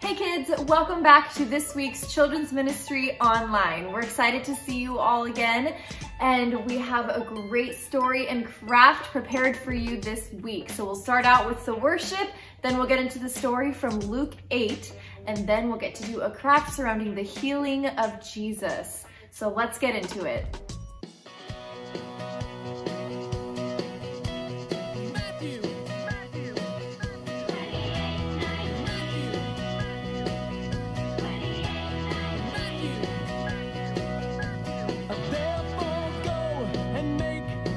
Hey kids, welcome back to this week's Children's Ministry Online. We're excited to see you all again, and we have a great story and craft prepared for you this week. So we'll start out with the worship, then we'll get into the story from Luke 8, and then we'll get to do a craft surrounding the healing of Jesus. So let's get into it.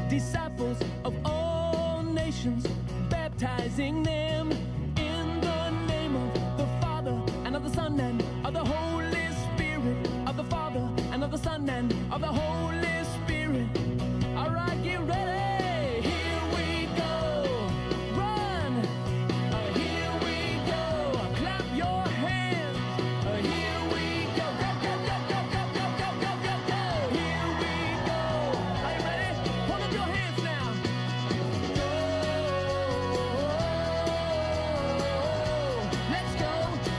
Disciples of all nations, baptizing them in the name of the Father and of the Son and of the Holy Spirit, of the Father and of the Son and of the Holy Spirit. All right, get ready. Here we go. Run. Here we go. Clap your hands. Here we go. Go, go, go, go, go, go, go, go, go, go. Here we go. Are you ready? Hold up your hands now. Go. Let's go.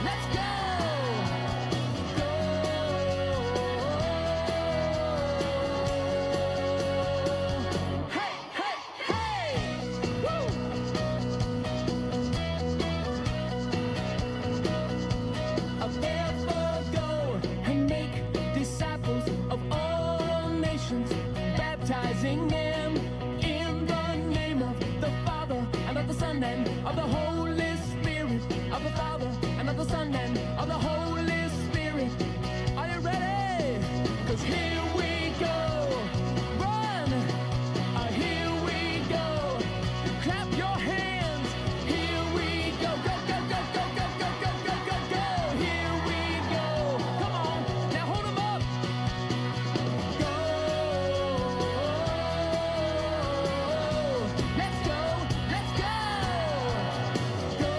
Let's go. Hey, hey, hey. Woo. Therefore go and make disciples of all nations, baptizing them in the name of the Father and of the Son and of the Holy Spirit, of the Father and of the Son and of the Holy Spirit. Are you ready? 'Cause here we go. Run. Here we go. Clap your hands. Here we go. Go, go, go, go, go, go, go, go, go, go. Here we go. Come on. Now hold them up. Go. Let's go. Let's go. Go.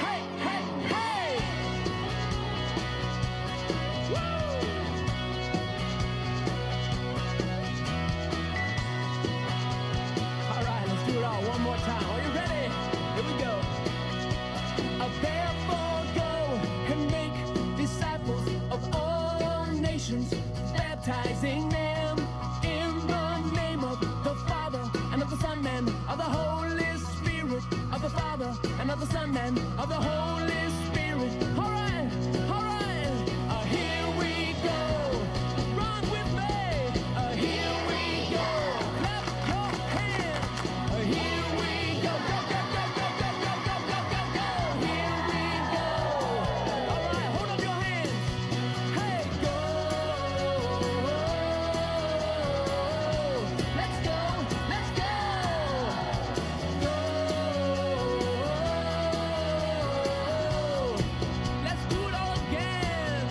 Hey, hey, hey. Woo. All right, let's do it all one more time. Are you ready? Here we go. Therefore go and make disciples of all nations, baptizing them in the name of the Father and of the Son and of the Holy Spirit, of the Father and of the Son and of the Holy Spirit. All right, all right. Here we go. Run with me. Here we go. Clap your hands. Here we go. Go, go, go, go, go, go, go, go, go, go. Here we go. All right, hold up your hands. Hey, go. Let's go. Let's go. Go. Let's do it all again.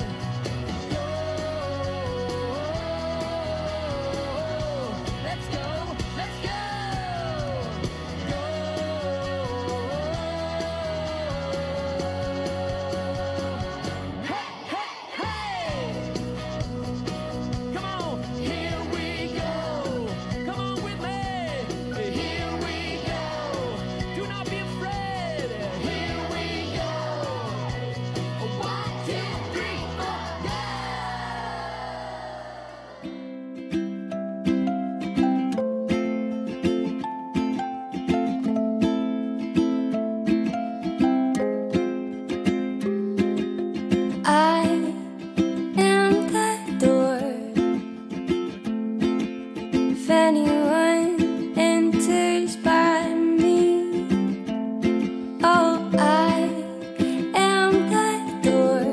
Go. Let's go. Let's go. Go. Hey, hey, hey. Come on. Here we go. Come on with me. Here we go. Do not be afraid. Here we go. 1, 2, 3, 4, go. I am the door. If anyone enters by me, oh, I am the door.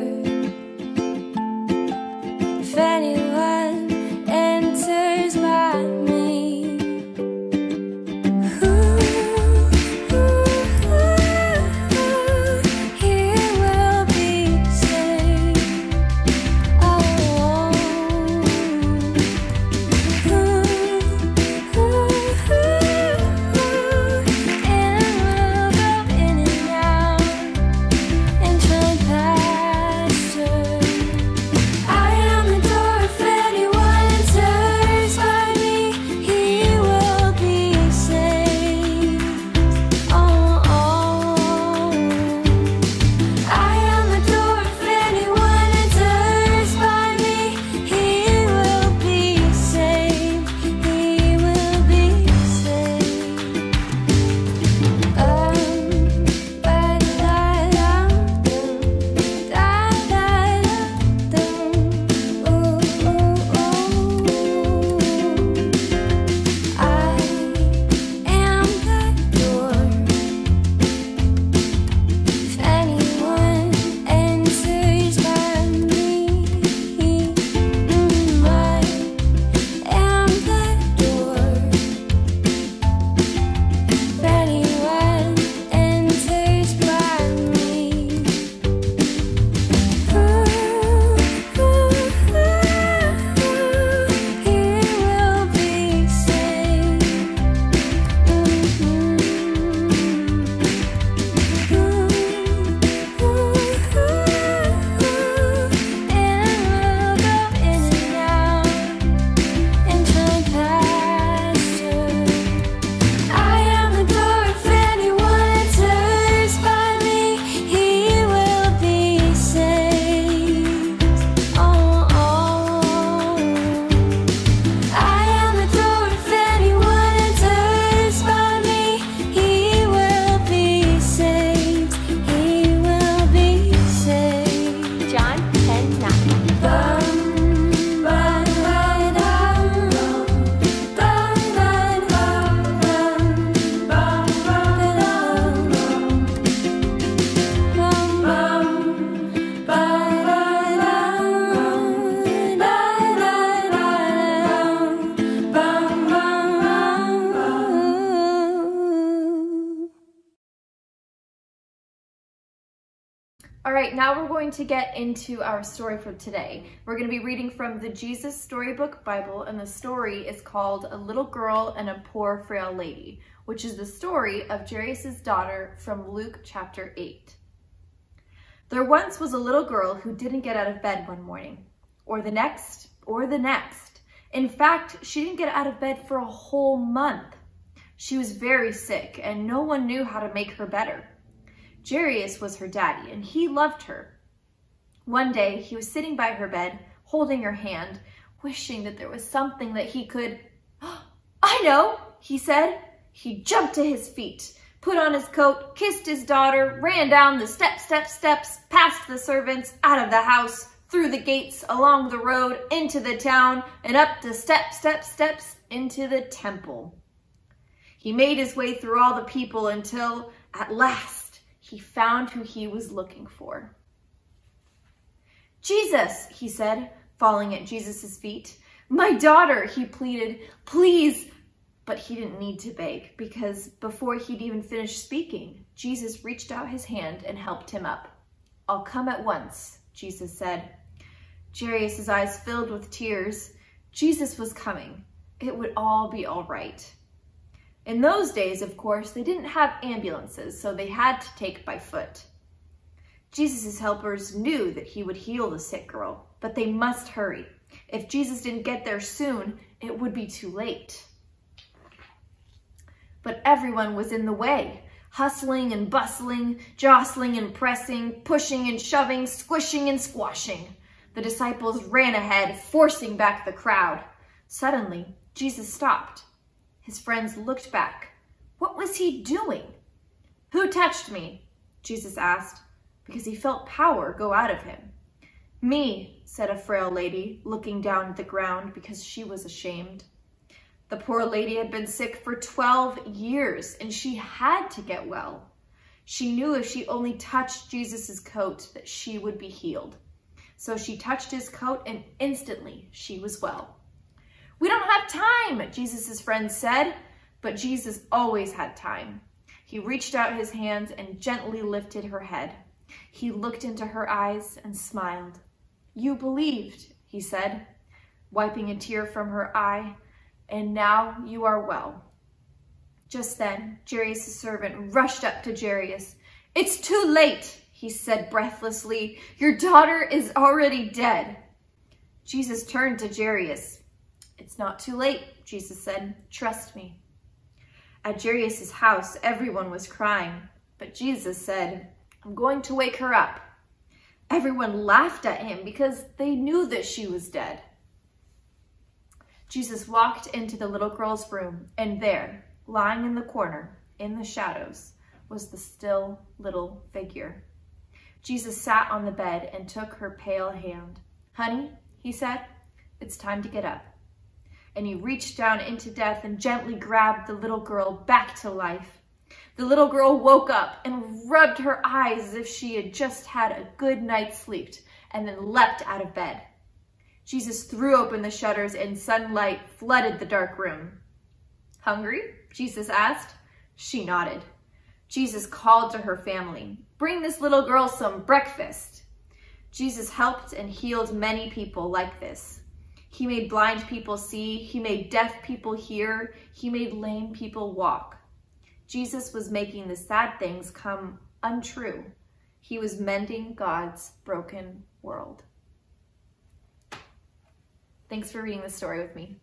If anyone enters by me, he will be saved. Oh, and we'll go in and out and find pasture. I am the door. If All right, now we're going to get into our story for today. We're going to be reading from the Jesus Storybook Bible, and the story is called A Little Girl and a Poor Frail Lady, which is the story of Jairus' daughter from Luke chapter 8. There once was a little girl who didn't get out of bed one morning, or the next, or the next. In fact, she didn't get out of bed for a whole month. She was very sick, and no one knew how to make her better. Jairus was her daddy, and he loved her. One day, he was sitting by her bed, holding her hand, wishing that there was something that he could... I know, he said. He jumped to his feet, put on his coat, kissed his daughter, ran down the steps, past the servants, out of the house, through the gates, along the road, into the town, and up the steps, into the temple. He made his way through all the people until, at last, he found who he was looking for. Jesus, he said, falling at Jesus' feet. My daughter, he pleaded, please. But he didn't need to beg, because before he'd even finished speaking, Jesus reached out his hand and helped him up. I'll come at once, Jesus said. Jairus' eyes filled with tears. Jesus was coming. It would all be all right. In those days, of course, they didn't have ambulances, so they had to take by foot. Jesus' helpers knew that he would heal the sick girl, but they must hurry. If Jesus didn't get there soon, it would be too late. But everyone was in the way, hustling and bustling, jostling and pressing, pushing and shoving, squishing and squashing. The disciples ran ahead, forcing back the crowd. Suddenly, Jesus stopped. His friends looked back. What was he doing? Who touched me? Jesus asked, because he felt power go out of him. Me, said a frail lady, looking down at the ground because she was ashamed. The poor lady had been sick for 12 years, and she had to get well. She knew if she only touched Jesus' coat that she would be healed. So she touched his coat, and instantly she was well. We don't have time, Jesus' friends said, but Jesus always had time. He reached out his hands and gently lifted her head. He looked into her eyes and smiled. You believed, he said, wiping a tear from her eye, and now you are well. Just then, Jairus' servant rushed up to Jairus. It's too late, he said breathlessly. Your daughter is already dead. Jesus turned to Jairus. It's not too late, Jesus said. Trust me. At Jairus' house, everyone was crying, but Jesus said, I'm going to wake her up. Everyone laughed at him because they knew that she was dead. Jesus walked into the little girl's room, and there, lying in the corner, in the shadows, was the still little figure. Jesus sat on the bed and took her pale hand. Honey, he said, it's time to get up. And he reached down into death and gently grabbed the little girl back to life. The little girl woke up and rubbed her eyes as if she had just had a good night's sleep, and then leapt out of bed. Jesus threw open the shutters and sunlight flooded the dark room. Hungry? Jesus asked. She nodded. Jesus called to her family, bring this little girl some breakfast. Jesus helped and healed many people like this. He made blind people see, he made deaf people hear, he made lame people walk. Jesus was making the sad things come untrue. He was mending God's broken world. Thanks for reading this story with me.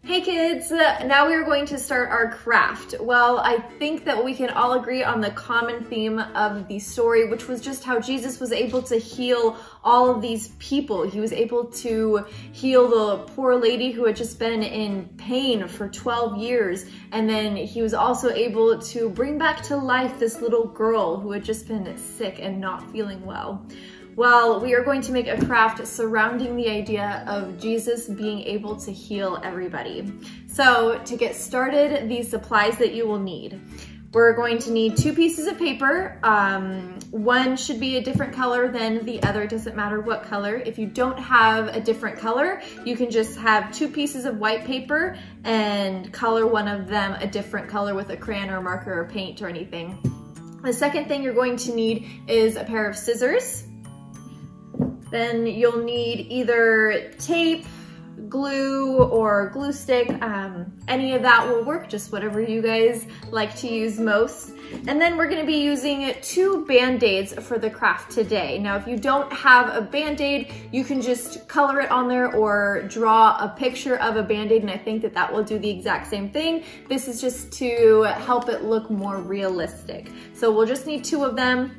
Hey kids, now we are going to start our craft. Well, I think that we can all agree on the common theme of the story, which was just how Jesus was able to heal all of these people. He was able to heal the poor lady who had just been in pain for 12 years. And then he was also able to bring back to life this little girl who had just been sick and not feeling well. Well, we are going to make a craft surrounding the idea of Jesus being able to heal everybody. So to get started, these supplies that you will need. We're going to need 2 pieces of paper. One should be a different color than the other. It doesn't matter what color. If you don't have a different color, you can just have 2 pieces of white paper and color one of them a different color with a crayon or marker or paint or anything. The second thing you're going to need is a pair of scissors. Then you'll need either tape, glue, or glue stick. Any of that will work, just whatever you guys like to use most. And then we're gonna be using 2 Band-Aids for the craft today. Now, if you don't have a Band-Aid, you can just color it on there or draw a picture of a Band-Aid, and I think that that will do the exact same thing. This is just to help it look more realistic. So we'll just need 2 of them.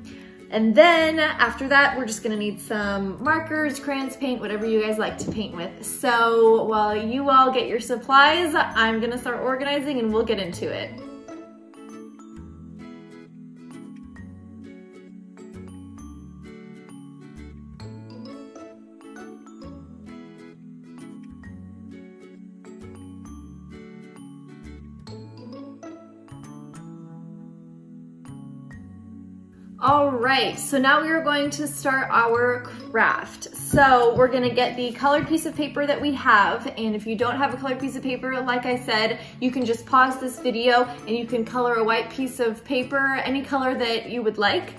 And then after that, we're just gonna need some markers, crayons, paint, whatever you guys like to paint with. So while you all get your supplies, I'm gonna start organizing and we'll get into it. All right, so now we are going to start our craft. So we're gonna get the colored piece of paper that we have, and if you don't have a colored piece of paper, like I said, you can just pause this video and you can color a white piece of paper, any color that you would like.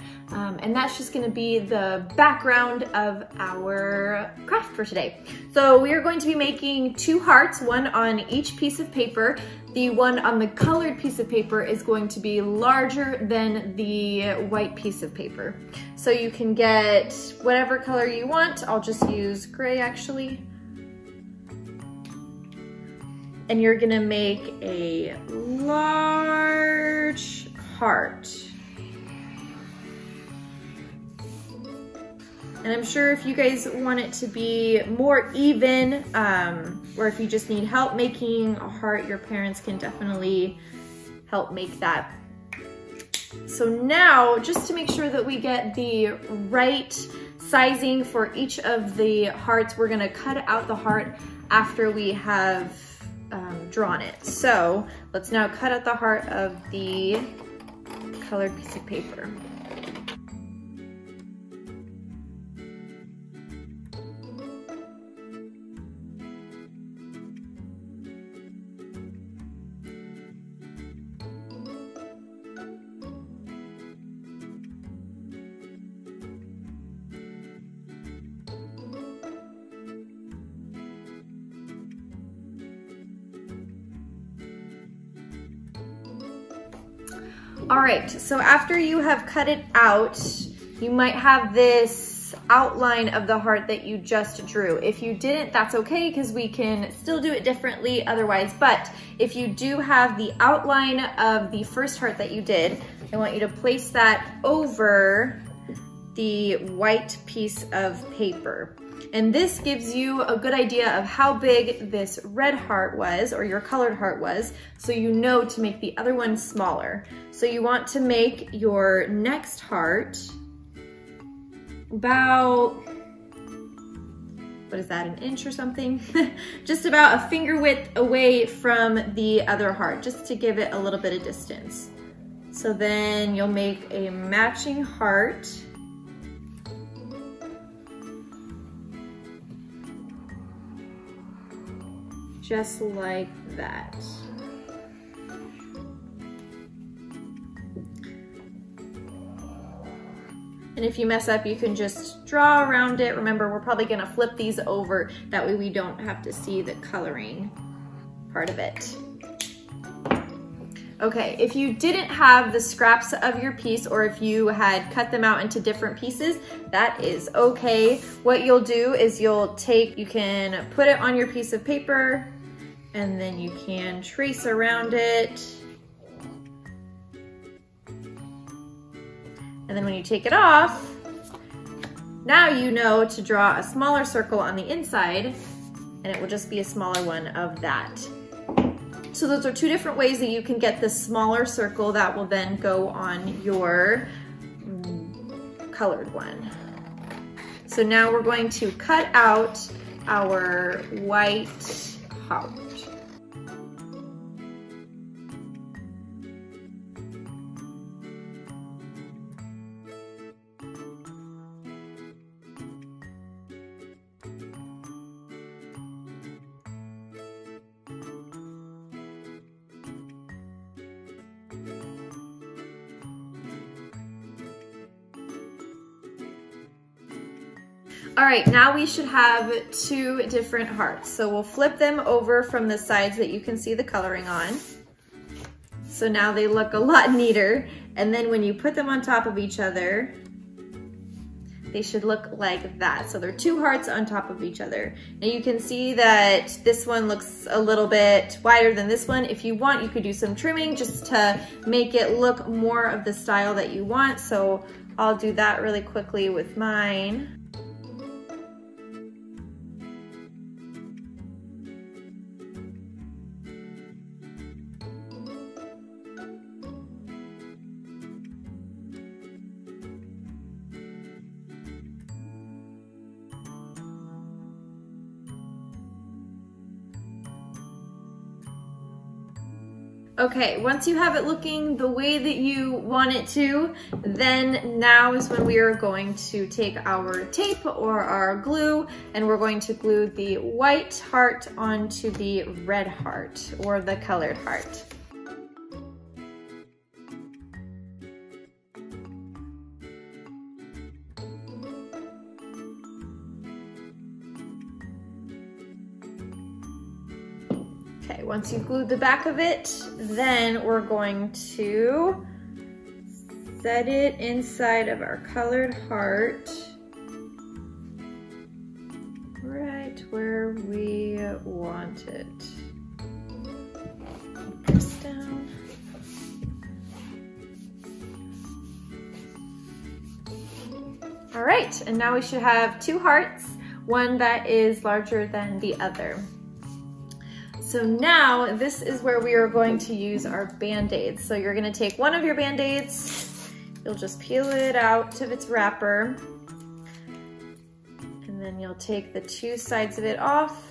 And that's just gonna be the background of our craft for today. So we are going to be making 2 hearts, one on each piece of paper. The one on the colored piece of paper is going to be larger than the white piece of paper. So you can get whatever color you want. I'll just use gray actually. And you're gonna make a large heart. And I'm sure if you guys want it to be more even, or if you just need help making a heart, your parents can definitely help make that. So now, just to make sure that we get the right sizing for each of the hearts, we're gonna cut out the heart after we have drawn it. So let's now cut out the heart of the colored piece of paper. All right, so after you have cut it out, you might have this outline of the heart that you just drew. If you didn't, that's okay, because we can still do it differently otherwise. But if you do have the outline of the first heart that you did, I want you to place that over the white piece of paper. And this gives you a good idea of how big this red heart was, or your colored heart was, so you know to make the other one smaller. So you want to make your next heart about, what is that, an inch or something? Just about a finger width away from the other heart, just to give it a little bit of distance. So then you'll make a matching heart. Just like that. And if you mess up, you can just draw around it. Remember, we're probably gonna flip these over. That way we don't have to see the coloring part of it. Okay, if you didn't have the scraps of your piece, or if you had cut them out into different pieces, that is okay. What you'll do is you can put it on your piece of paper, and then you can trace around it. And then when you take it off, now you know to draw a smaller circle on the inside, and it will just be a smaller one of that. So those are 2 different ways that you can get the smaller circle that will then go on your colored one. So now we're going to cut out our white heart. All right, now we should have 2 different hearts. So we'll flip them over from the sides that you can see the coloring on. So now they look a lot neater. And then when you put them on top of each other, they should look like that. So they're 2 hearts on top of each other. Now you can see that this one looks a little bit wider than this one. If you want, you could do some trimming just to make it look more of the style that you want. So I'll do that really quickly with mine. Okay, once you have it looking the way that you want it to, then now is when we are going to take our tape or our glue, and we're going to glue the white heart onto the red heart or the colored heart. Okay, once you've glued the back of it, then we're going to set it inside of our colored heart, right where we want it. Put this down. All right, and now we should have 2 hearts, one that is larger than the other. So now this is where we are going to use our Band-Aids. So you're gonna take one of your Band-Aids, you'll just peel it out of its wrapper, and then you'll take the 2 sides of it off,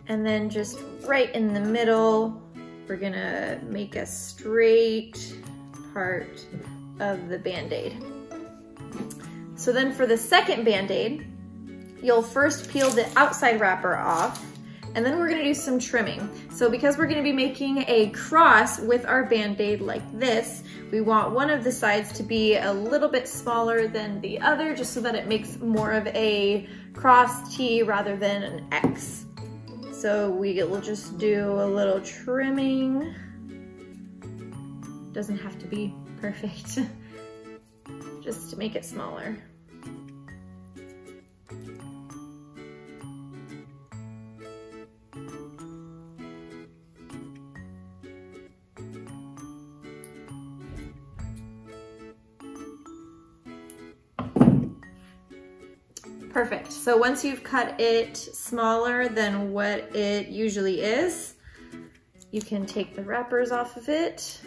and then just right in the middle, we're gonna make a straight part of the Band-Aid. So then for the second Band-Aid, you'll first peel the outside wrapper off, and then we're gonna do some trimming. So because we're gonna be making a cross with our Band-Aid like this, we want one of the sides to be a little bit smaller than the other, just so that it makes more of a cross T rather than an X. So we'll just do a little trimming. Doesn't have to be perfect, just to make it smaller. Perfect. So once you've cut it smaller than what it usually is, you can take the wrappers off of it,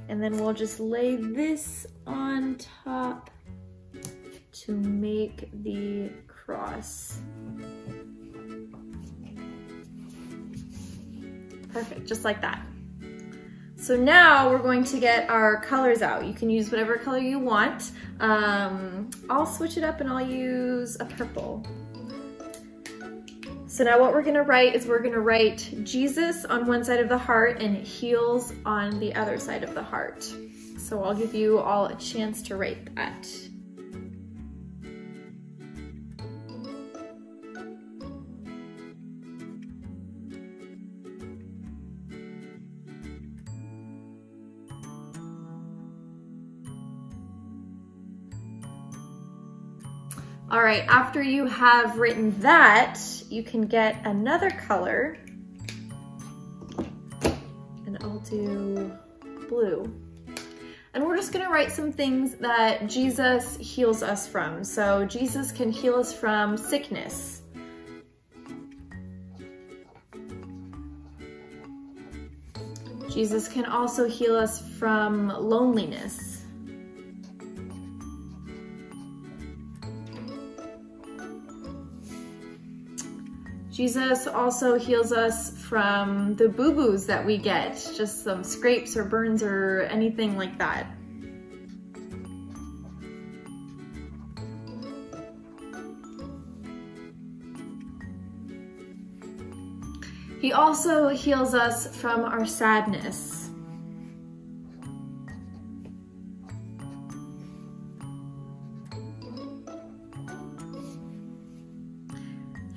and then we'll just lay this on top to make the cross. Perfect, just like that. So now we're going to get our colors out. You can use whatever color you want. I'll switch it up and I'll use a purple. So now what we're gonna write is we're gonna write Jesus on one side of the heart and heels on the other side of the heart. So I'll give you all a chance to write that. All right, after you have written that, you can get another color, and I'll do blue. And we're just gonna write some things that Jesus heals us from. So Jesus can heal us from sickness. Jesus can also heal us from loneliness. Jesus also heals us from the boo-boos that we get, just some scrapes or burns or anything like that. He also heals us from our sadness.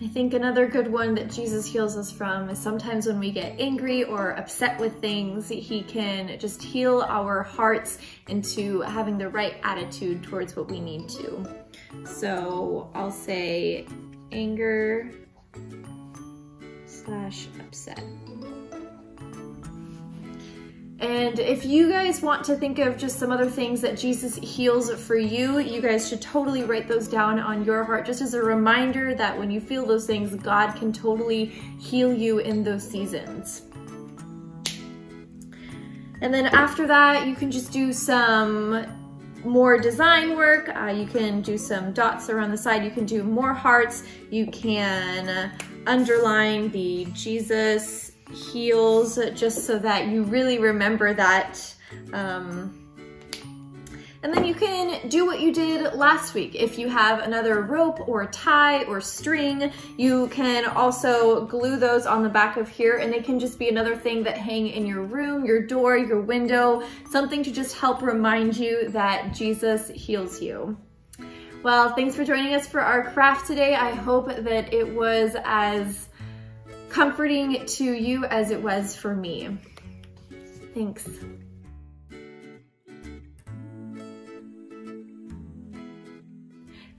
I think another good one that Jesus heals us from is sometimes when we get angry or upset with things, he can just heal our hearts into having the right attitude towards what we need to. So I'll say anger / upset. And if you guys want to think of just some other things that Jesus heals for you, you guys should totally write those down on your heart, just as a reminder that when you feel those things, God can totally heal you in those seasons. And then after that, you can just do some more design work. You can do some dots around the side. You can do more hearts. You can underline the Jesus heals, just so that you really remember that. And then you can do what you did last week. If you have another rope or tie or string, you can also glue those on the back of here, and they can just be another thing that hang in your room, your door, your window, something to just help remind you that Jesus heals you. Well, thanks for joining us for our craft today. I hope that it was as comforting to you as it was for me. Thanks.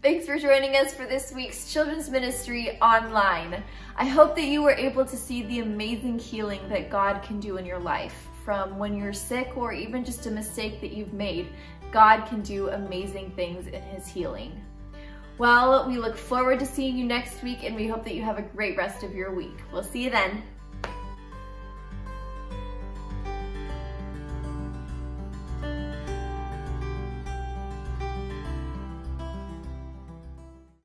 Thanks for joining us for this week's Children's Ministry Online. I hope that you were able to see the amazing healing that God can do in your life. From when you're sick or even just a mistake that you've made, God can do amazing things in His healing. Well, we look forward to seeing you next week, and we hope that you have a great rest of your week. We'll see you then.